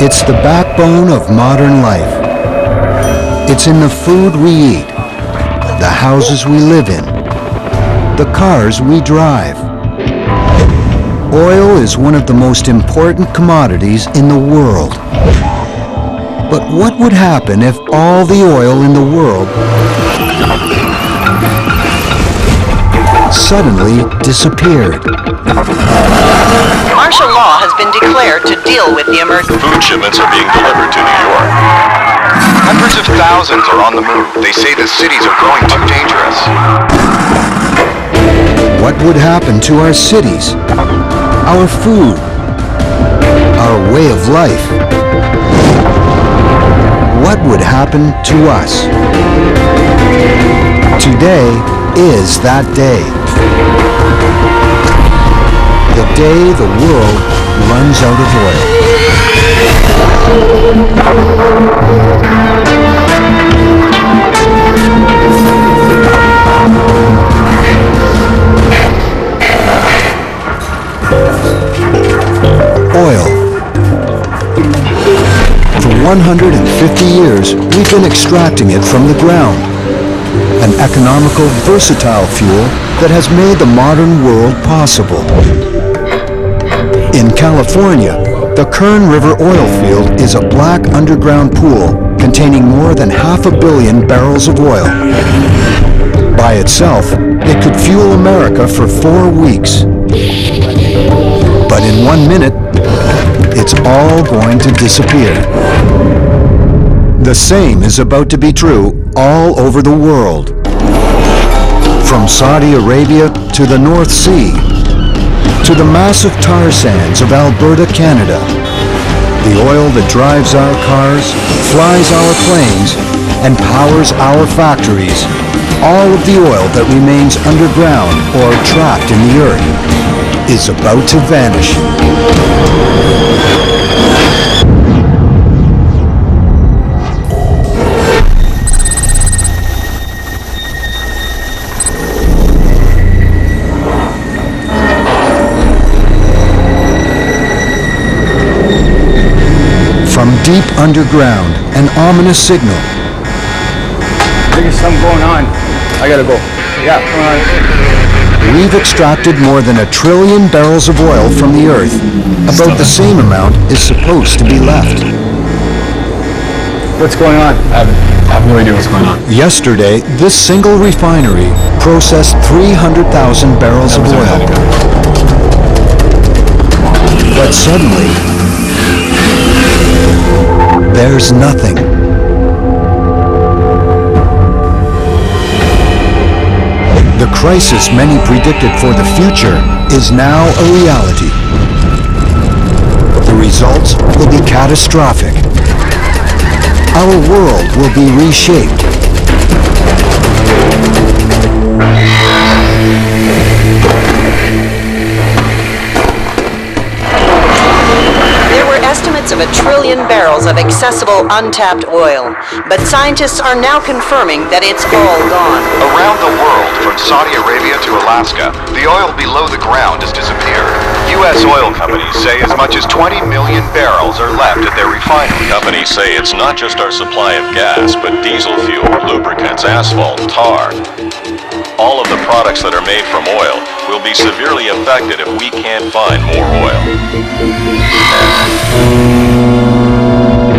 It's the backbone of modern life. It's in the food we eat, the houses we live in, the cars we drive. Oil is one of the most important commodities in the world. But what would happen if all the oil in the world suddenly disappeared? Martial law has been declared to deal with the emergency. Food shipments are being delivered to New York. Hundreds of thousands are on the move. They say the cities are growing too dangerous. What would happen to our cities, our food, our way of life? What would happen to us? Today is that day. The day the world runs out of oil. Oil. For 150 years, we've been extracting it from the ground. An economical, versatile fuel that has made the modern world possible. In California, the Kern River oil field is a black underground pool containing more than 500 million barrels of oil. By itself, it could fuel America for 4 weeks. But in 1 minute, it's all going to disappear. The same is about to be true all over the world. From Saudi Arabia to the North Sea, to the massive tar sands of Alberta, Canada, the oil that drives our cars, flies our planes, and powers our factories, all of the oil that remains underground or trapped in the earth, is about to vanish. From deep underground, an ominous signal. There's something going on. I gotta go. Yeah, come on. We've extracted more than 1 trillion barrels of oil from the earth. About the same amount is supposed to be left. What's going on? I have no idea what's going on. Yesterday, this single refinery processed 300,000 barrels of oil. But suddenly, there's nothing. The crisis many predicted for the future is now a reality. The results will be catastrophic. Our world will be reshaped. Estimates of 1 trillion barrels of accessible untapped oil, but scientists are now confirming that it's all gone. Around the world, from Saudi Arabia to Alaska, the oil below the ground has disappeared. U.S. oil companies say as much as 20 million barrels are left at their refineries. Companies say it's not just our supply of gas, but diesel fuel, lubricants, asphalt, tar. All of the products that are made from oil will be severely affected if we can't find more oil.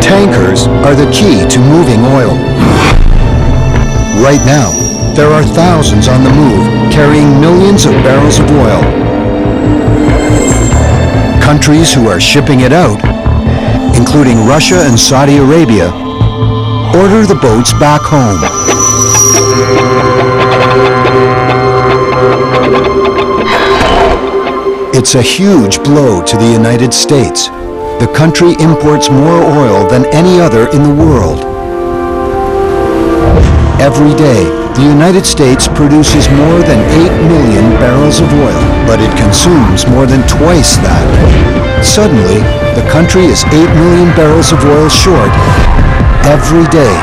Tankers are the key to moving oil. Right now, there are thousands on the move carrying millions of barrels of oil. Countries who are shipping it out, including Russia and Saudi Arabia, order the boats back home. It's a huge blow to the United States. The country imports more oil than any other in the world. Every day, the United States produces more than 8 million barrels of oil, but it consumes more than twice that. Suddenly, the country is 8 million barrels of oil short every day.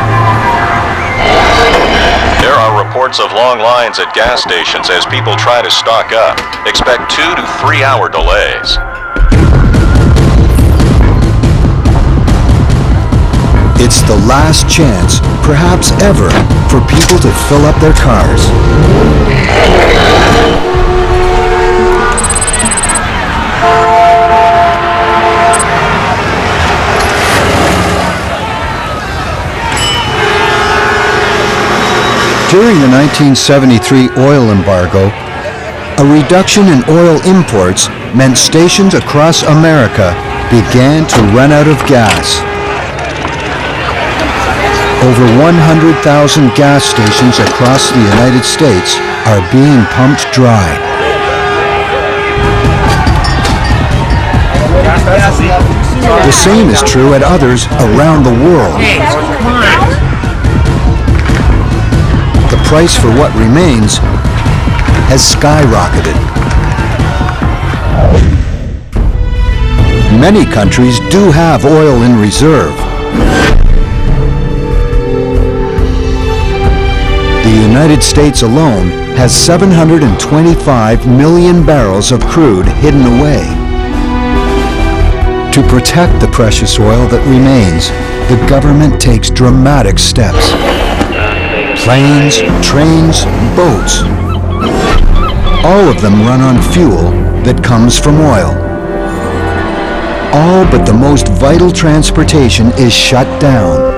There are reports of long lines at gas stations as people try to stock up. Expect 2 to 3 hour delays. It's the last chance, perhaps ever, for people to fill up their cars. During the 1973 oil embargo, a reduction in oil imports meant stations across America began to run out of gas. Over 100,000 gas stations across the United States are being pumped dry. The same is true at others around the world. The price for what remains has skyrocketed. Many countries do have oil in reserve. The United States alone has 725 million barrels of crude hidden away. To protect the precious oil that remains, the government takes dramatic steps. Planes, trains, boats. All of them run on fuel that comes from oil. All but the most vital transportation is shut down.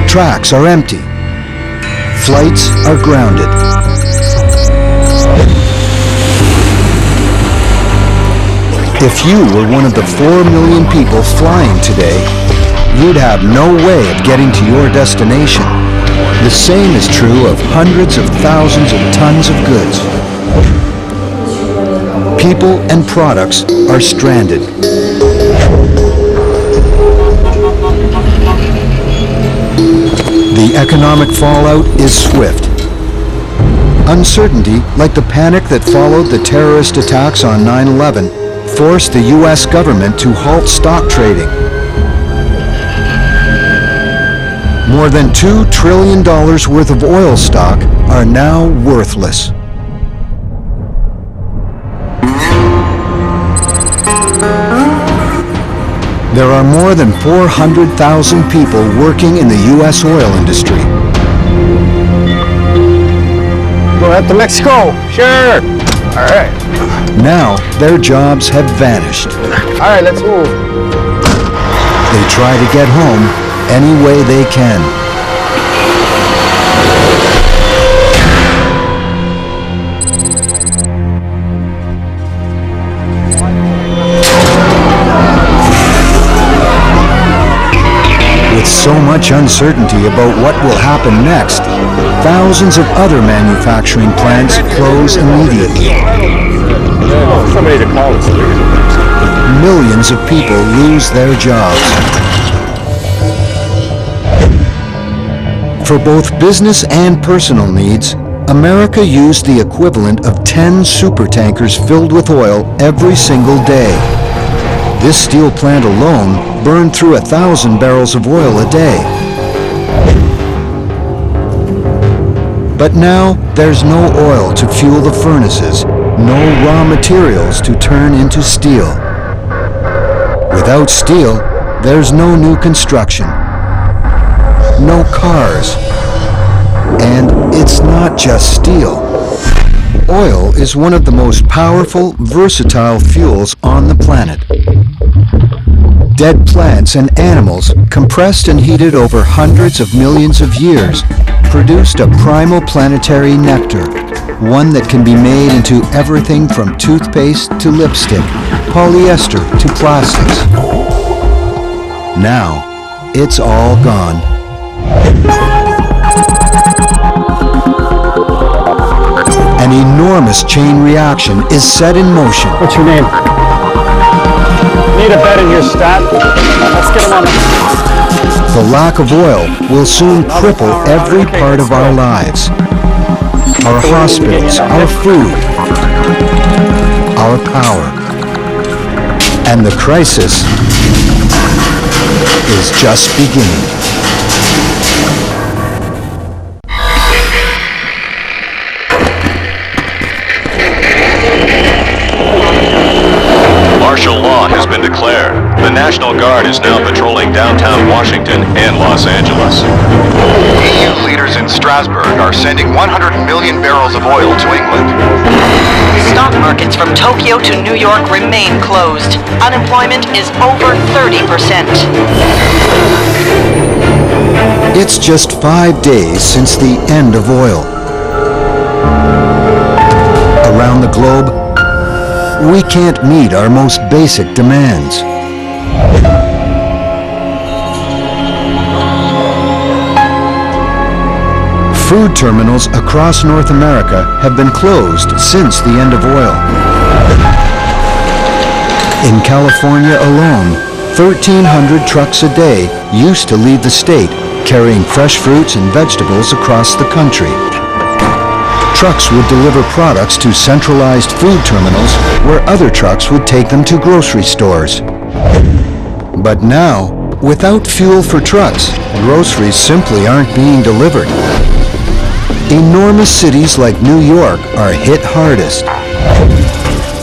Tracks are empty. Flights are grounded. If you were one of the 4 million people flying today, you'd have no way of getting to your destination. The same is true of hundreds of thousands of tons of goods. People and products are stranded. The economic fallout is swift. Uncertainty, like the panic that followed the terrorist attacks on 9/11, forced the U.S. government to halt stock trading. More than $2 trillion worth of oil stock are now worthless. There are more than 400,000 people working in the U.S. oil industry. Go ahead to Mexico. Sure. All right. Now, their jobs have vanished. All right, let's move. They try to get home any way they can. With so much uncertainty about what will happen next, thousands of other manufacturing plants close immediately. Somebody to call us. Millions of people lose their jobs. For both business and personal needs, America used the equivalent of 10 supertankers filled with oil every single day. This steel plant alone burned through 1,000 barrels of oil a day. But now there's no oil to fuel the furnaces, no raw materials to turn into steel. Without steel, there's no new construction, no cars, and it's not just steel. Oil is one of the most powerful, versatile fuels on the planet. Dead plants and animals, compressed and heated over hundreds of millions of years, produced a primal planetary nectar, one that can be made into everything from toothpaste to lipstick, polyester to plastics. Now, it's all gone. An enormous chain reaction is set in motion. What's your name? Need a bed in your stat? Let's get him on the... The lack of oil will soon cripple every part of our lives. Our hospitals, our food, our power. And the crisis is just beginning. Martial law has been declared. The National Guard is now patrolling downtown Washington and Los Angeles. EU leaders in Strasbourg are sending 100 million barrels of oil to England. Stock markets from Tokyo to New York remain closed. Unemployment is over 30%. It's just 5 days since the end of oil. Around the globe, we can't meet our most basic demands. Food terminals across North America have been closed since the end of oil. In California alone, 1,300 trucks a day used to leave the state, carrying fresh fruits and vegetables across the country. Trucks would deliver products to centralized food terminals where other trucks would take them to grocery stores. But now, without fuel for trucks, groceries simply aren't being delivered. Enormous cities like New York are hit hardest.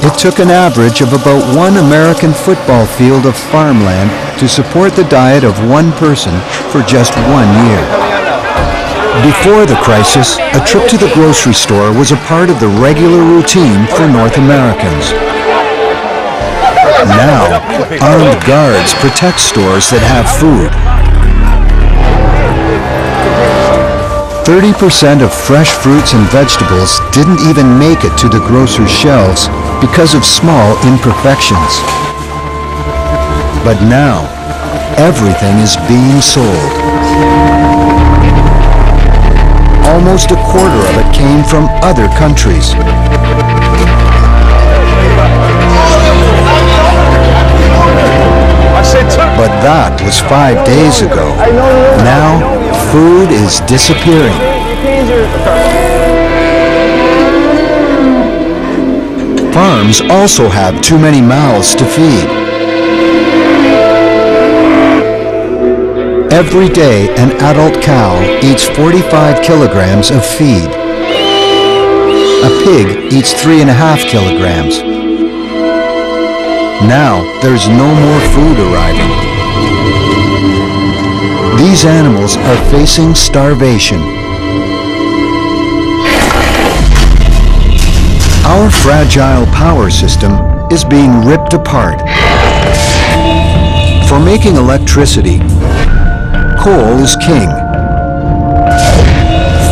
It took an average of about 1 American football field of farmland to support the diet of one person for just 1 year. Before the crisis, a trip to the grocery store was a part of the regular routine for North Americans. Now, armed guards protect stores that have food. 30% of fresh fruits and vegetables didn't even make it to the grocer's shelves because of small imperfections. But now, everything is being sold. Almost a quarter of it came from other countries. But that was 5 days ago. Now, food is disappearing. Farms also have too many mouths to feed. Every day, an adult cow eats 45 kilograms of feed. A pig eats 3.5 kilograms. Now, there's no more food arriving. These animals are facing starvation. Our fragile power system is being ripped apart. For making electricity, coal is king.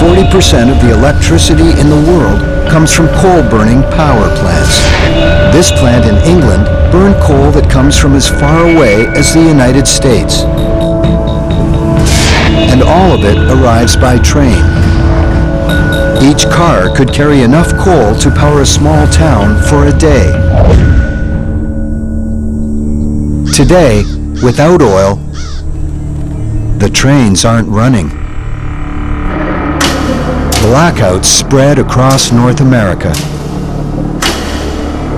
40% of the electricity in the world comes from coal-burning power plants. This plant in England burned coal that comes from as far away as the United States. And all of it arrives by train. Each car could carry enough coal to power a small town for a day. Today, without oil, the trains aren't running. Blackouts spread across North America.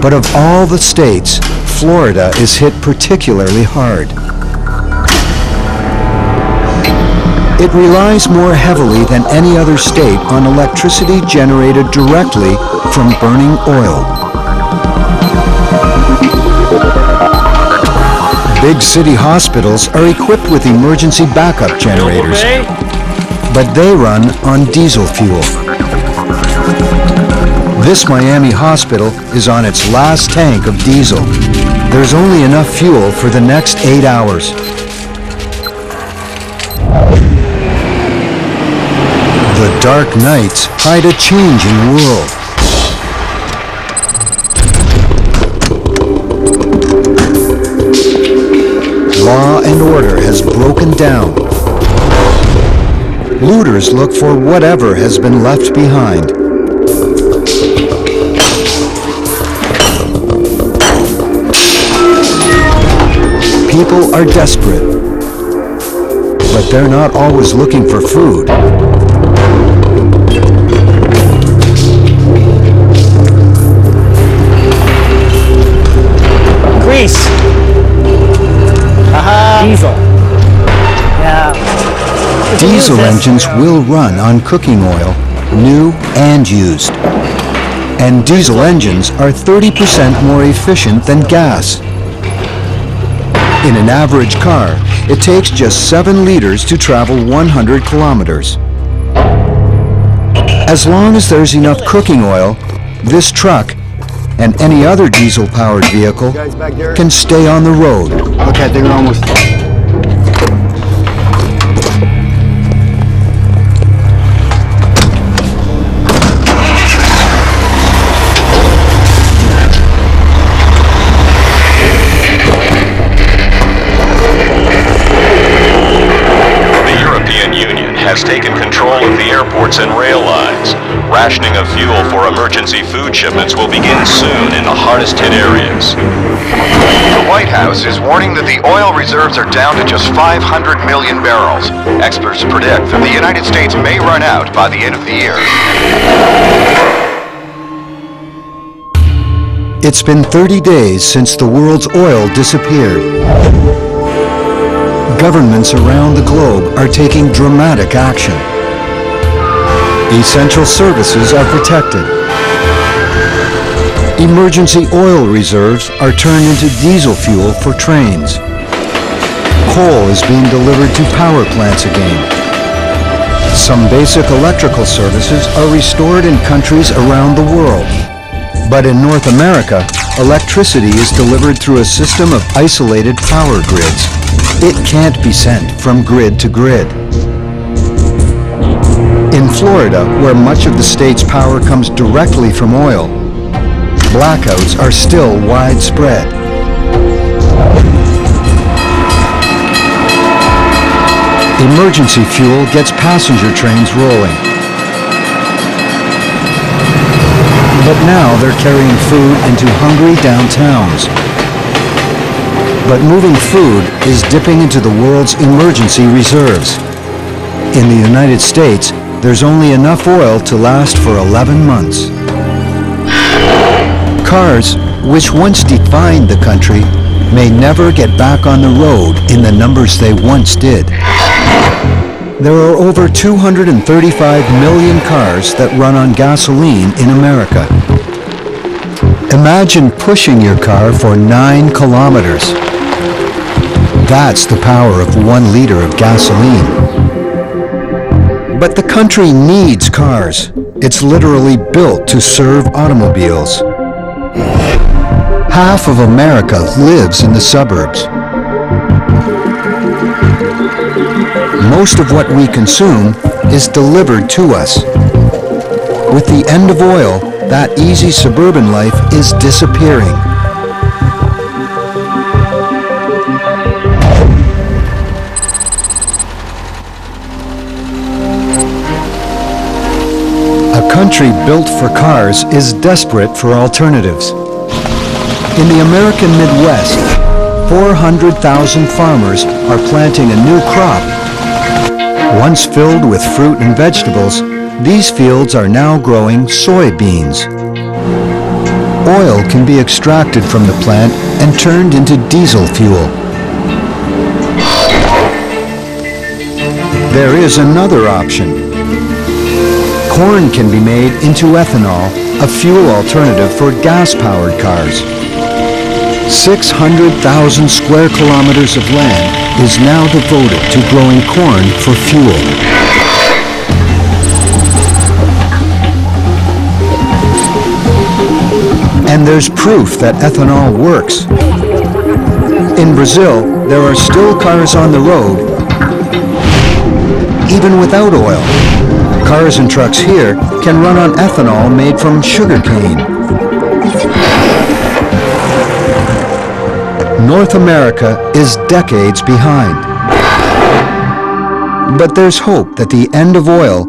But of all the states, Florida is hit particularly hard. It relies more heavily than any other state on electricity generated directly from burning oil. Big city hospitals are equipped with emergency backup generators, but they run on diesel fuel. This Miami hospital is on its last tank of diesel. There's only enough fuel for the next 8 hours. The dark nights hide a changing world. Law and order has broken down. Looters look for whatever has been left behind. People are desperate, but they're not always looking for food. Grease. Diesel. Yeah. Diesel engines will run on cooking oil, new and used. And diesel engines are 30% more efficient than gas. In an average car, it takes just 7 liters to travel 100 kilometers. As long as there's enough cooking oil, this truck and any other diesel-powered vehicle can stay on the road. Okay, I think we're almost. Has taken control of the airports and rail lines. Rationing of fuel for emergency food shipments will begin soon in the hardest hit areas. The White House is warning that the oil reserves are down to just 500 million barrels. Experts predict that the United States may run out by the end of the year. It's been 30 days since the world's oil disappeared. Governments around the globe are taking dramatic action. Essential services are protected. Emergency oil reserves are turned into diesel fuel for trains. Coal is being delivered to power plants again. Some basic electrical services are restored in countries around the world. But in North America, electricity is delivered through a system of isolated power grids. It can't be sent from grid to grid. In Florida, where much of the state's power comes directly from oil, blackouts are still widespread. Emergency fuel gets passenger trains rolling. But now they're carrying food into hungry downtowns. But moving food is dipping into the world's emergency reserves. In the United States, there's only enough oil to last for 11 months. Cars, which once defined the country, may never get back on the road in the numbers they once did. There are over 235 million cars that run on gasoline in America. Imagine pushing your car for 9 kilometers. That's the power of 1 liter of gasoline. But the country needs cars. It's literally built to serve automobiles. Half of America lives in the suburbs. Most of what we consume is delivered to us. With the end of oil, that easy suburban life is disappearing. A country built for cars is desperate for alternatives. In the American Midwest, 400,000 farmers are planting a new crop. Once filled with fruit and vegetables, these fields are now growing soybeans. Oil can be extracted from the plant and turned into diesel fuel. There is another option. Corn can be made into ethanol, a fuel alternative for gas-powered cars. 600,000 square kilometers of land is now devoted to growing corn for fuel. And there's proof that ethanol works. In Brazil, there are still cars on the road, even without oil. Cars and trucks here can run on ethanol made from sugarcane. North America is decades behind. But there's hope that the end of oil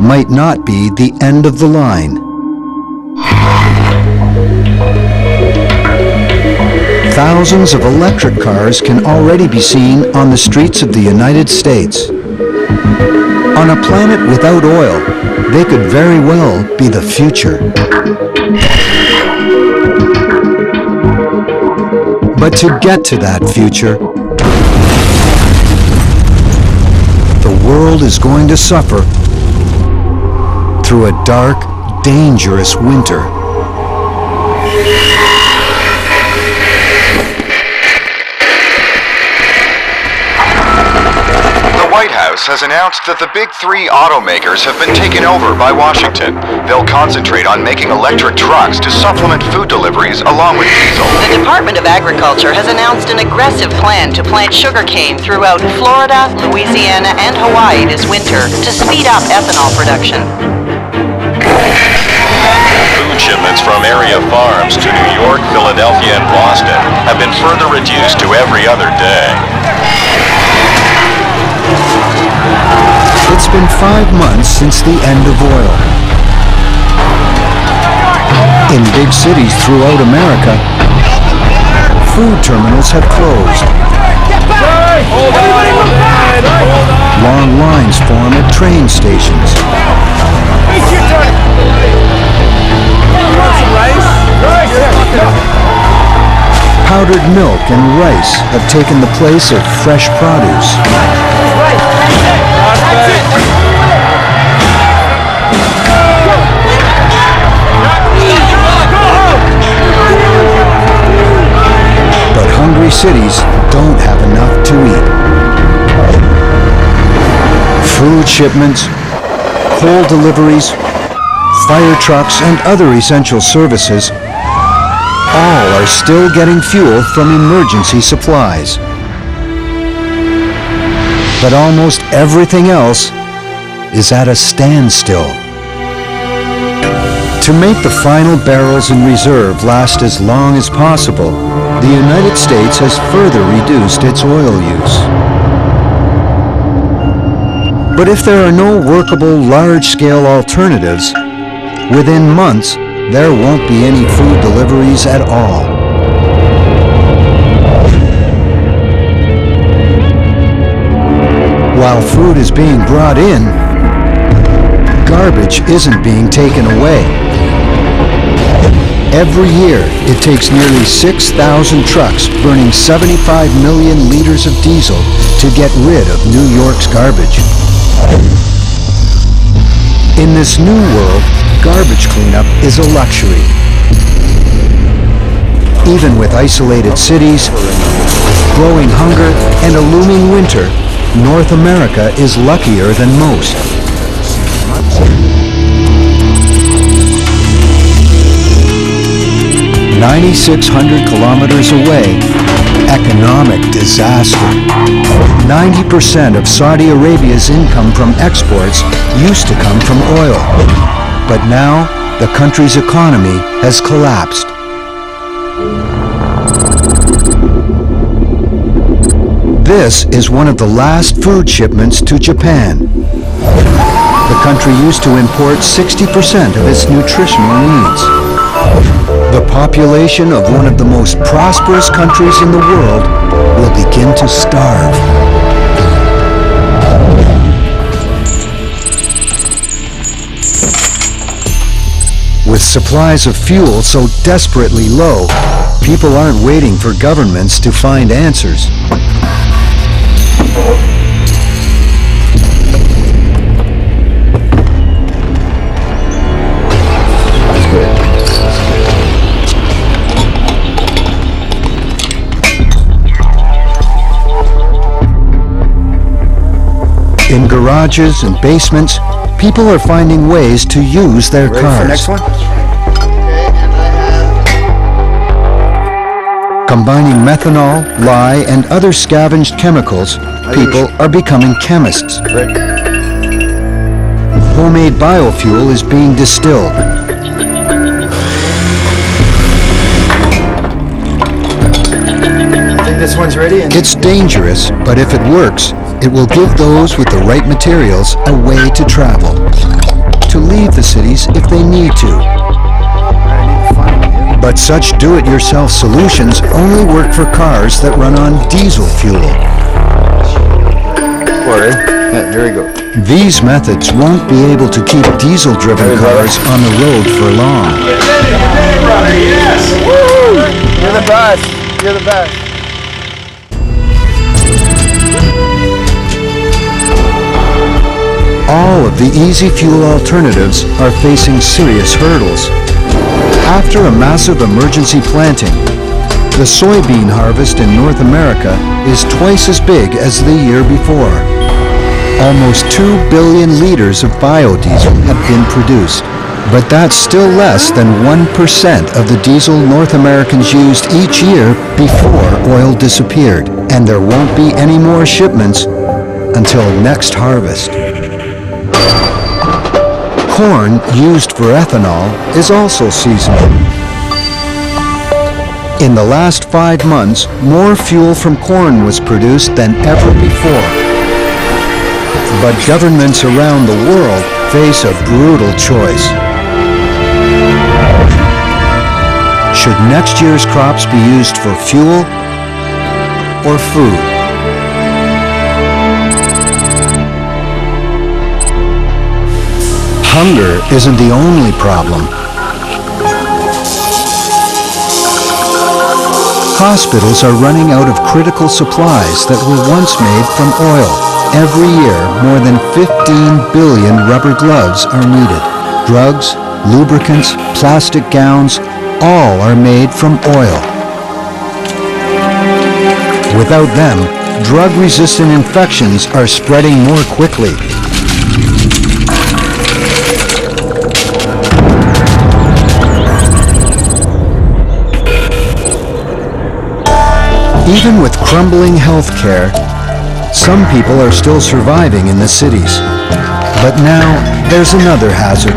might not be the end of the line. Thousands of electric cars can already be seen on the streets of the United States. On a planet without oil, they could very well be the future. But to get to that future, the world is going to suffer through a dark, dangerous winter. Congress has announced that the big three automakers have been taken over by Washington. They'll concentrate on making electric trucks to supplement food deliveries along with diesel. The Department of Agriculture has announced an aggressive plan to plant sugarcane throughout Florida, Louisiana, and Hawaii this winter to speed up ethanol production. Food shipments from area farms to New York, Philadelphia, and Boston have been further reduced to every other day. It's been 5 months since the end of oil. In big cities throughout America, food terminals have closed. Long lines form at train stations. Powdered milk and rice have taken the place of fresh produce. But hungry cities don't have enough to eat. Food shipments, coal deliveries, fire trucks, and other essential services all are still getting fuel from emergency supplies. But almost everything else is at a standstill. To make the final barrels in reserve last as long as possible, the United States has further reduced its oil use. But if there are no workable large-scale alternatives, within months there won't be any food deliveries at all. While food is being brought in, garbage isn't being taken away. Every year, it takes nearly 6,000 trucks burning 75 million liters of diesel to get rid of New York's garbage. In this new world, garbage cleanup is a luxury. Even with isolated cities, growing hunger, and a looming winter, North America is luckier than most. "9,600 kilometers away, economic disaster. 90% of Saudi Arabia's income from exports used to come from oil. But now, the country's economy has collapsed. This is one of the last food shipments to Japan. The country used to import 60% of its nutritional needs. The population of one of the most prosperous countries in the world will begin to starve. With supplies of fuel so desperately low, people aren't waiting for governments to find answers. In garages and basements, people are finding ways to use their cars. Ready for next one? Combining methanol, lye, and other scavenged chemicals, people are becoming chemists. Homemade biofuel is being distilled. I think this one's ready. It's dangerous, but if it works, it will give those with the right materials a way to travel, to leave the cities if they need to. But such do-it-yourself solutions only work for cars that run on diesel fuel. Yeah, there we go. These methods won't be able to keep diesel-driven cars on the road for long. You're the best. You're the best. All of the easy fuel alternatives are facing serious hurdles. After a massive emergency planting, the soybean harvest in North America is twice as big as the year before. Almost 2 billion liters of biodiesel have been produced. But that's still less than 1% of the diesel North Americans used each year before oil disappeared. And there won't be any more shipments until next harvest. Corn used for ethanol is also seasonal. In the last 5 months, more fuel from corn was produced than ever before. But governments around the world face a brutal choice. Should next year's crops be used for fuel or food? Hunger isn't the only problem. Hospitals are running out of critical supplies that were once made from oil. Every year, more than 15 billion rubber gloves are needed. Drugs, lubricants, plastic gowns, all are made from oil. Without them, drug-resistant infections are spreading more quickly. Even with crumbling healthcare, some people are still surviving in the cities. But now, there's another hazard.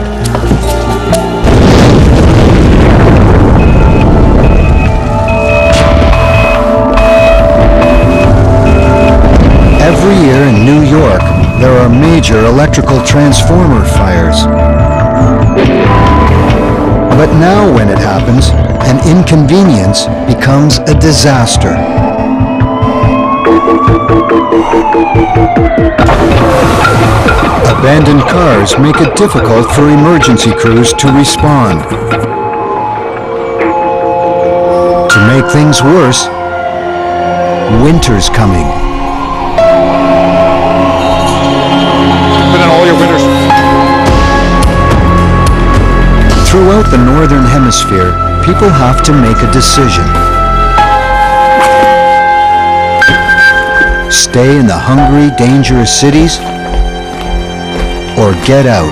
Every year in New York, there are major electrical transformer fires. But now when it happens, an inconvenience becomes a disaster. Abandoned cars make it difficult for emergency crews to respond. To make things worse, winter's coming. Put in all your winters. Throughout the Northern Hemisphere, people have to make a decision. Stay in the hungry, dangerous cities, or get out.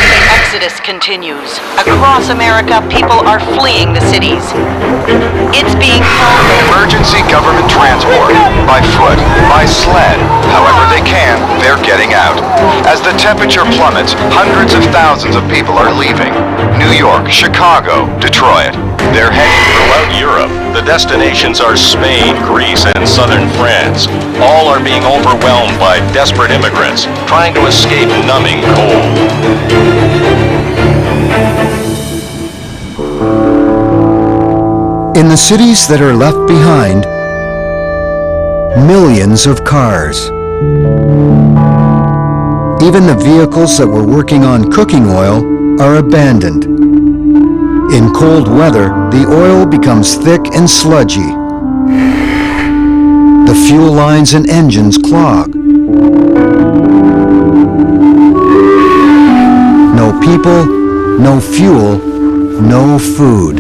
The exodus continues. Across America, people are fleeing the cities. It's being done. Emergency government transport. By foot, by sled. However they can, they're getting out. As the temperature plummets, hundreds of thousands of people are leaving. New York, Chicago, Detroit. They're heading throughout Europe. The destinations are Spain, Greece, and southern France. All are being overwhelmed by desperate immigrants trying to escape numbing cold. In the cities that are left behind, millions of cars. Even the vehicles that were working on cooking oil are abandoned. In cold weather, the oil becomes thick and sludgy. The fuel lines and engines clog. No people, no fuel, no food.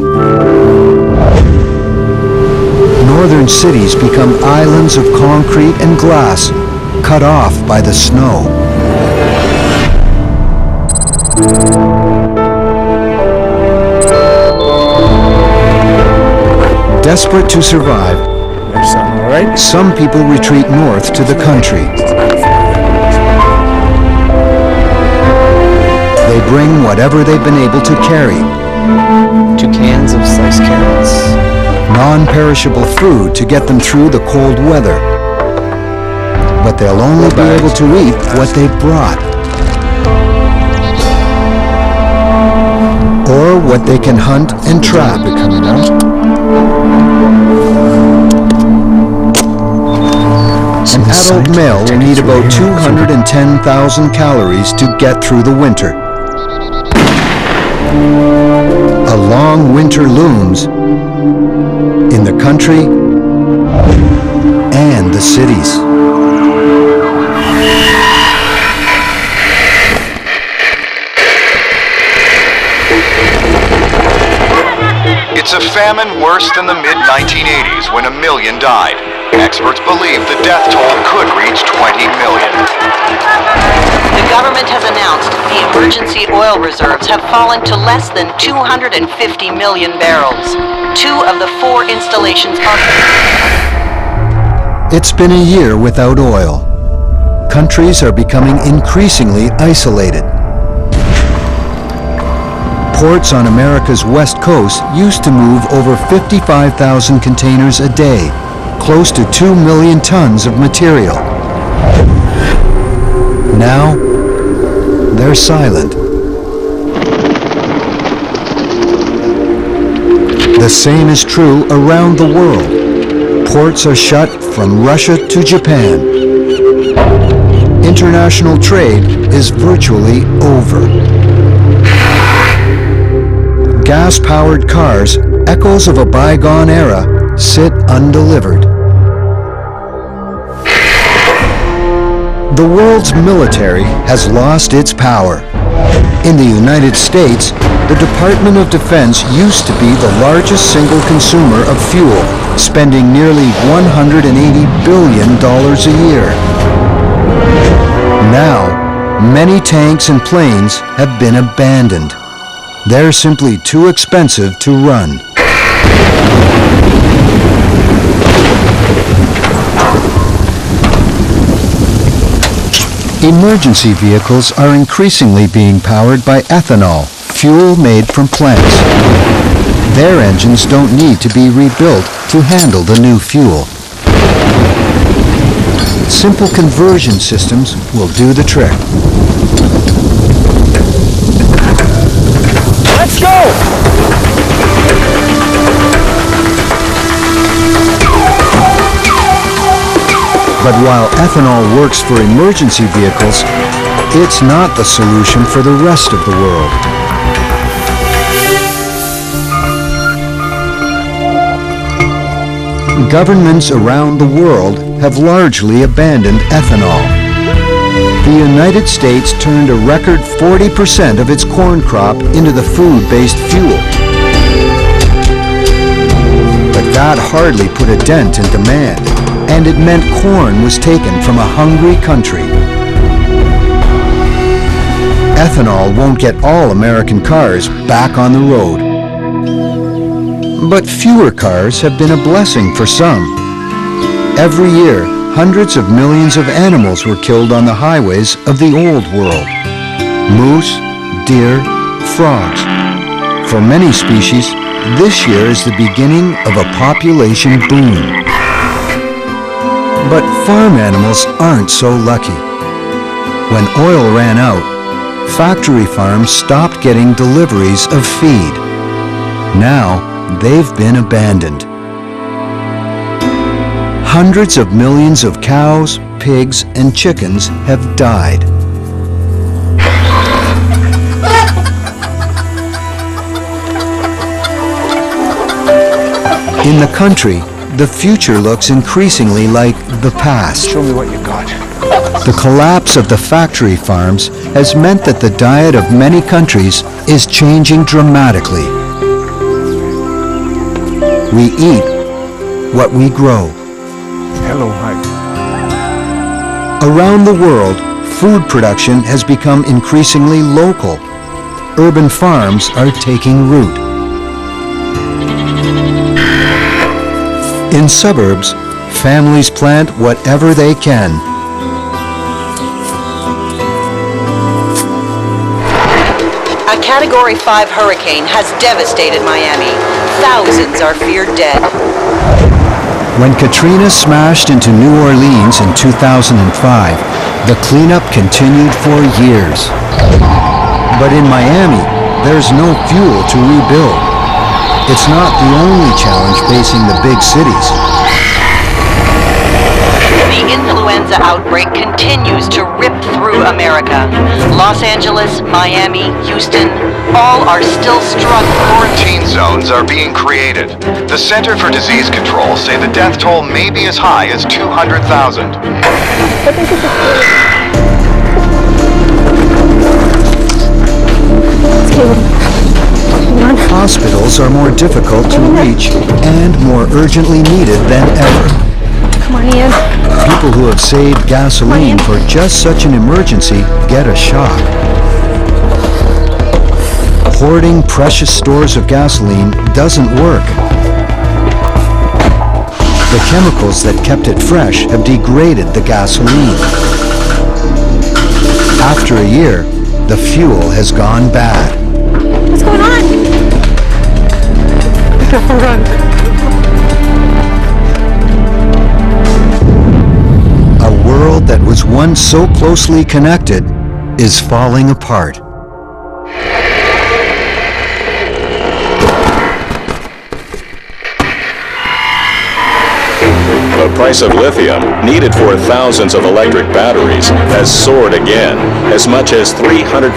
Northern cities become islands of concrete and glass, cut off by the snow. Desperate to survive, some people retreat north to the country. They bring whatever they've been able to carry. 2 cans of sliced carrots. Non-perishable food to get them through the cold weather. But they'll only be able to eat what they've brought. Or what they can hunt and trap. An adult male will need about 210,000 calories to get through the winter. A long winter looms in the country and the cities. It's It's a famine worse than the mid-1980s when 1 million died. Experts believe the death toll could reach 20 million. The government has announced the emergency oil reserves have fallen to less than 250 million barrels. 2 of the 4 installations are... It's been a year without oil. Countries are becoming increasingly isolated. Ports on America's west coast used to move over 55,000 containers a day, close to 2 million tons of material. Now, they're silent. The same is true around the world. Ports are shut from Russia to Japan. International trade is virtually over. Gas-powered cars, echoes of a bygone era, sit undelivered. The world's military has lost its power. In the United States, the Department of Defense used to be the largest single consumer of fuel, spending nearly $180 billion a year. Now, many tanks and planes have been abandoned. They're simply too expensive to run. Emergency vehicles are increasingly being powered by ethanol, fuel made from plants. Their engines don't need to be rebuilt to handle the new fuel. Simple conversion systems will do the trick. Let's go! But while ethanol works for emergency vehicles, it's not the solution for the rest of the world. Governments around the world have largely abandoned ethanol. The United States turned a record 40% of its corn crop into the food-based fuel. But that hardly put a dent in demand, and it meant corn was taken from a hungry country. Ethanol won't get all American cars back on the road. But fewer cars have been a blessing for some. Every year, hundreds of millions of animals were killed on the highways of the old world. Moose, deer, frogs. For many species, this year is the beginning of a population boom. But farm animals aren't so lucky. When oil ran out, factory farms stopped getting deliveries of feed. Now, they've been abandoned. Hundreds of millions of cows, pigs, and chickens have died. In the country, the future looks increasingly like the past. Show me what you got. The collapse of the factory farms has meant that the diet of many countries is changing dramatically. We eat what we grow. Hello, hi. Around the world, food production has become increasingly local. Urban farms are taking root. In suburbs, families plant whatever they can. A Category 5 hurricane has devastated Miami. Thousands are feared dead. When Katrina smashed into New Orleans in 2005, the cleanup continued for years. But in Miami, there's no fuel to rebuild. It's not the only challenge facing the big cities. The influenza outbreak continues to rip through America. Los Angeles, Miami, Houston, all are still struggling. Quarantine zones are being created. The Center for Disease Control say the death toll may be as high as 200,000. Hospitals are more difficult to reach and more urgently needed than ever. Come on, Ian. People who have saved gasoline for just such an emergency get a shock. Hoarding precious stores of gasoline doesn't work. The chemicals that kept it fresh have degraded the gasoline. After a year, the fuel has gone bad. What's going on? A world that was once so closely connected is falling apart. The price of lithium, needed for thousands of electric batteries, has soared again, as much as 300%.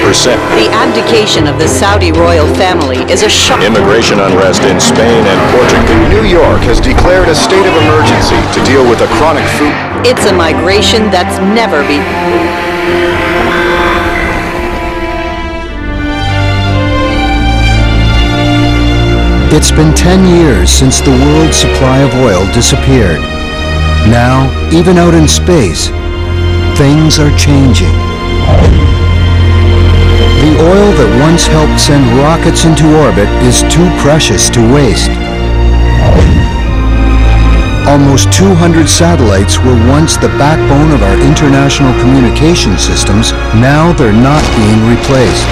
The abdication of the Saudi royal family is a shock. Immigration unrest in Spain and Portugal. New York has declared a state of emergency to deal with a chronic food. It's a migration that's never been. It's been 10 years since the world's supply of oil disappeared. Now, even out in space, things are changing. The oil that once helped send rockets into orbit is too precious to waste. Almost 200 satellites were once the backbone of our international communication systems. Now they're not being replaced.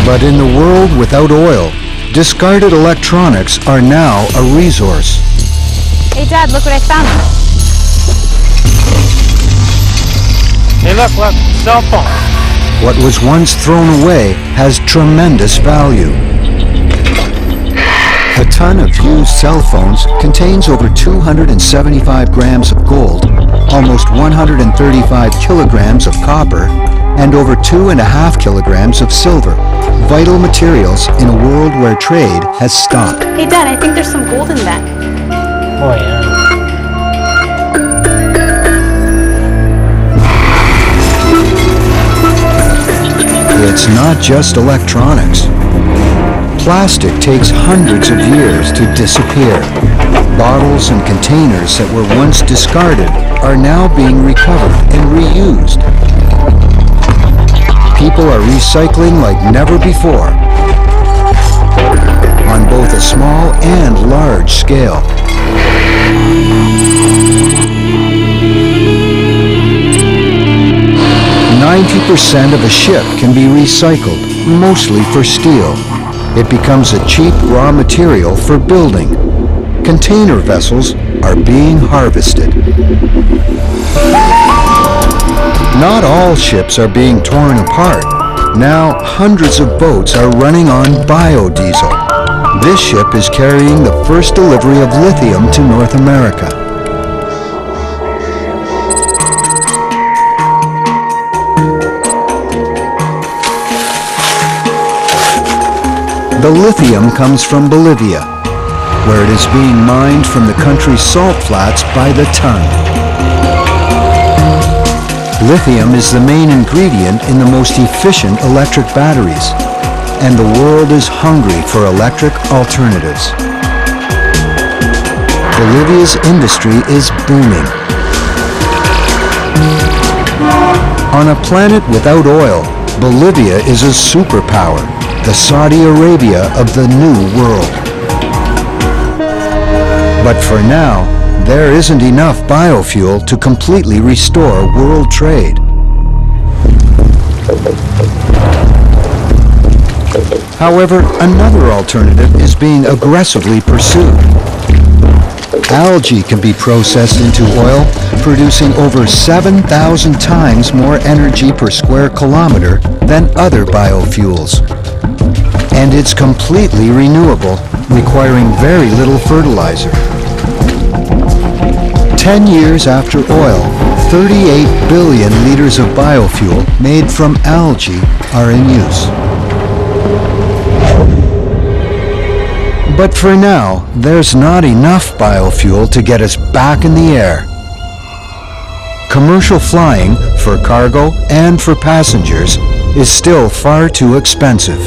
But in the world without oil, discarded electronics are now a resource. Hey, Dad, look what I found. Hey, look, cell phone. What was once thrown away has tremendous value. A ton of used cell phones contains over 275 grams of gold, almost 135 kilograms of copper, and over 2.5 kilograms of silver, vital materials in a world where trade has stopped. Hey, Dad, I think there's some gold in that. Oh, yeah. It's not just electronics. Plastic takes hundreds of years to disappear. Bottles and containers that were once discarded are now being recovered and reused. People are recycling like never before, on both a small and large scale. %90 of a ship can be recycled, mostly for steel. It becomes a cheap raw material for building. Container vessels are being harvested. Not all ships are being torn apart. Now, hundreds of boats are running on biodiesel. This ship is carrying the first delivery of lithium to North America. The lithium comes from Bolivia, where it is being mined from the country's salt flats by the ton. Lithium is the main ingredient in the most efficient electric batteries, and the world is hungry for electric alternatives. Bolivia's industry is booming. On a planet without oil, Bolivia is a superpower, the Saudi Arabia of the New World. But for now, there isn't enough biofuel to completely restore world trade. However, another alternative is being aggressively pursued. Algae can be processed into oil, producing over 7,000 times more energy per square kilometer than other biofuels. And it's completely renewable, requiring very little fertilizer. 10 years after oil, 38 billion liters of biofuel made from algae are in use. But for now, there's not enough biofuel to get us back in the air. commercial flying for cargo and for passengers is still far too expensive.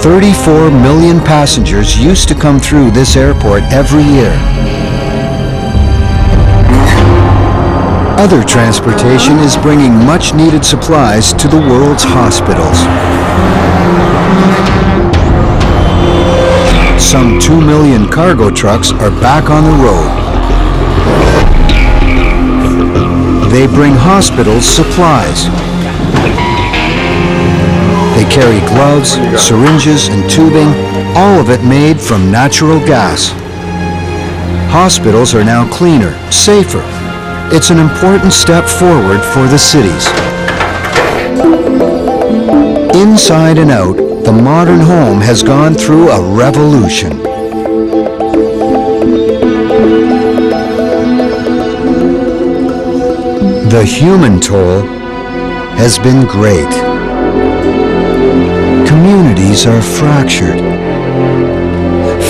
34 million passengers used to come through this airport every year. Other transportation is bringing much-needed supplies to the world's hospitals. Some 2 million cargo trucks are back on the road. They bring hospitals supplies. They carry gloves, syringes, and tubing, all of it made from natural gas. Hospitals are now cleaner, safer. It's an important step forward for the cities. Inside and out, the modern home has gone through a revolution. The human toll has been great. Communities are fractured.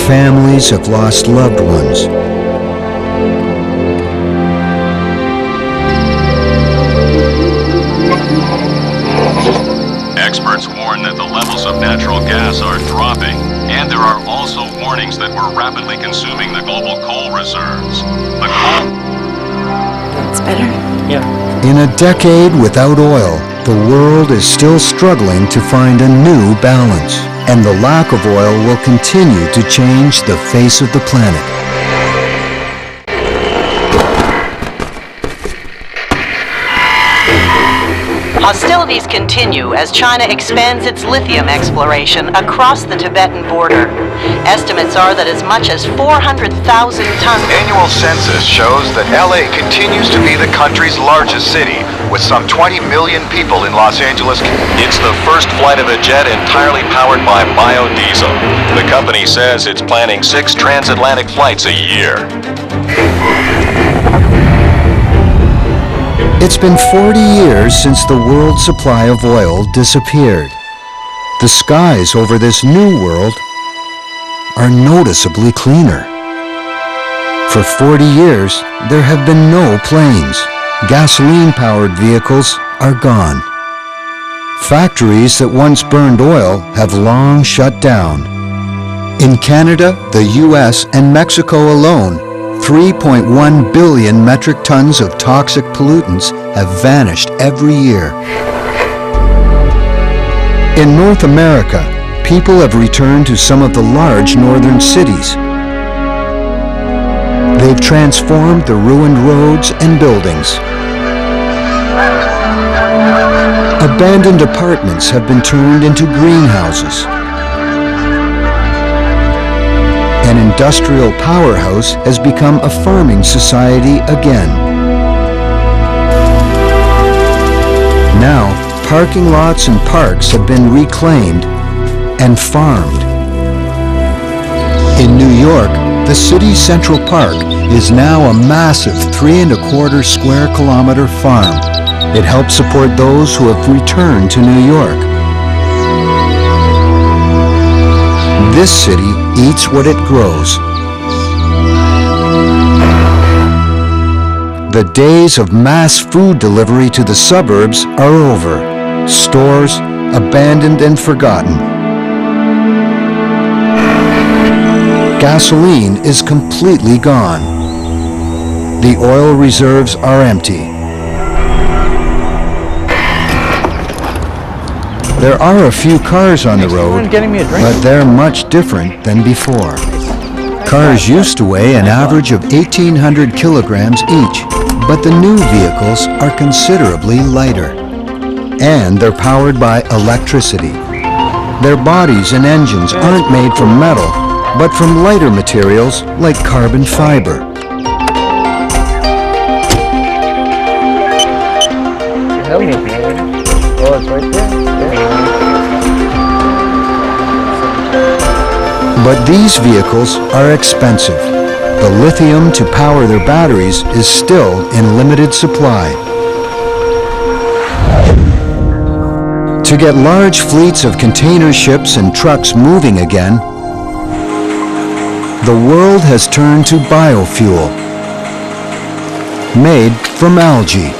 Families have lost loved ones. Experts warn that the levels of natural gas are dropping, and there are also warnings that we're rapidly consuming the global coal reserves. The coal... It's better. Yeah. In a decade without oil, the world is still struggling to find a new balance, and the lack of oil will continue to change the face of the planet. Hostilities continue as China expands its lithium exploration across the Tibetan border. Estimates are that as much as 400,000 tons... Annual census shows that LA continues to be the country's largest city, with some 20 million people in Los Angeles. It's the first flight of a jet entirely powered by biodiesel. The company says it's planning 6 transatlantic flights a year. It's been 40 years since the world's supply of oil disappeared. The skies over this new world are noticeably cleaner. For 40 years, there have been no planes. Gasoline-powered vehicles are gone. Factories that once burned oil have long shut down. In Canada, the US, and Mexico alone, 3.1 billion metric tons of toxic pollutants have vanished every year. In North America, people have returned to some of the large northern cities. They've transformed the ruined roads and buildings. Abandoned apartments have been turned into greenhouses. An industrial powerhouse has become a farming society again. Now, parking lots and parks have been reclaimed and farmed. In New York, the city's Central Park is now a massive 3¼ square kilometer farm. It helps support those who have returned to New York. This city eats what it grows. The days of mass food delivery to the suburbs are over. Stores abandoned and forgotten. Gasoline is completely gone. The oil reserves are empty. There are a few cars on the road, but they're much different than before. Cars used to weigh an average of 1,800 kilograms each, but the new vehicles are considerably lighter. And they're powered by electricity. Their bodies and engines aren't made from metal, but from lighter materials like carbon fiber. Help me, man. Oh, it's right there. But these vehicles are expensive. The lithium to power their batteries is still in limited supply. To get large fleets of container ships and trucks moving again, the world has turned to biofuel. made from algae.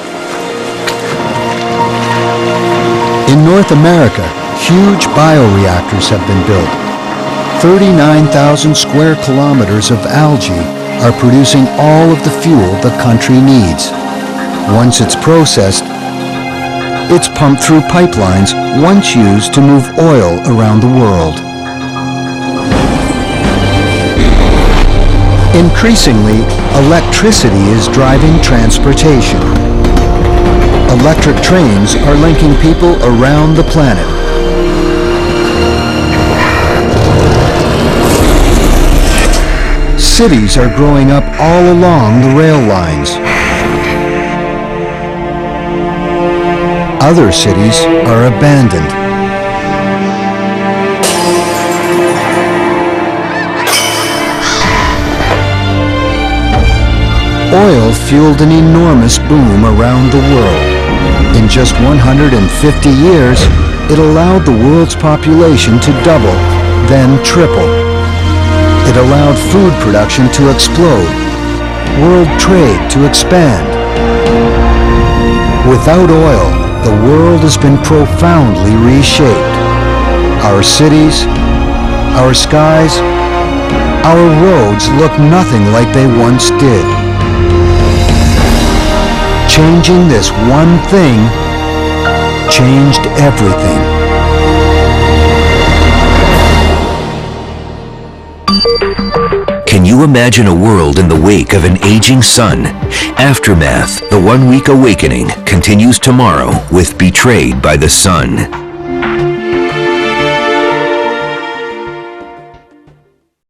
In North America, huge bioreactors have been built. 39,000 square kilometers of algae are producing all of the fuel the country needs. Once it's processed, it's pumped through pipelines once used to move oil around the world. Increasingly, electricity is driving transportation. Electric trains are linking people around the planet. Cities are growing up all along the rail lines. Other cities are abandoned. Oil fueled an enormous boom around the world. In just 150 years, it allowed the world's population to double, then triple. It allowed food production to explode, world trade to expand. Without oil, the world has been profoundly reshaped. Our cities, our skies, our roads look nothing like they once did. Changing this one thing changed everything. Can you imagine a world in the wake of an aging sun? Aftermath, the 1 week awakening, continues tomorrow with Betrayed by the Sun.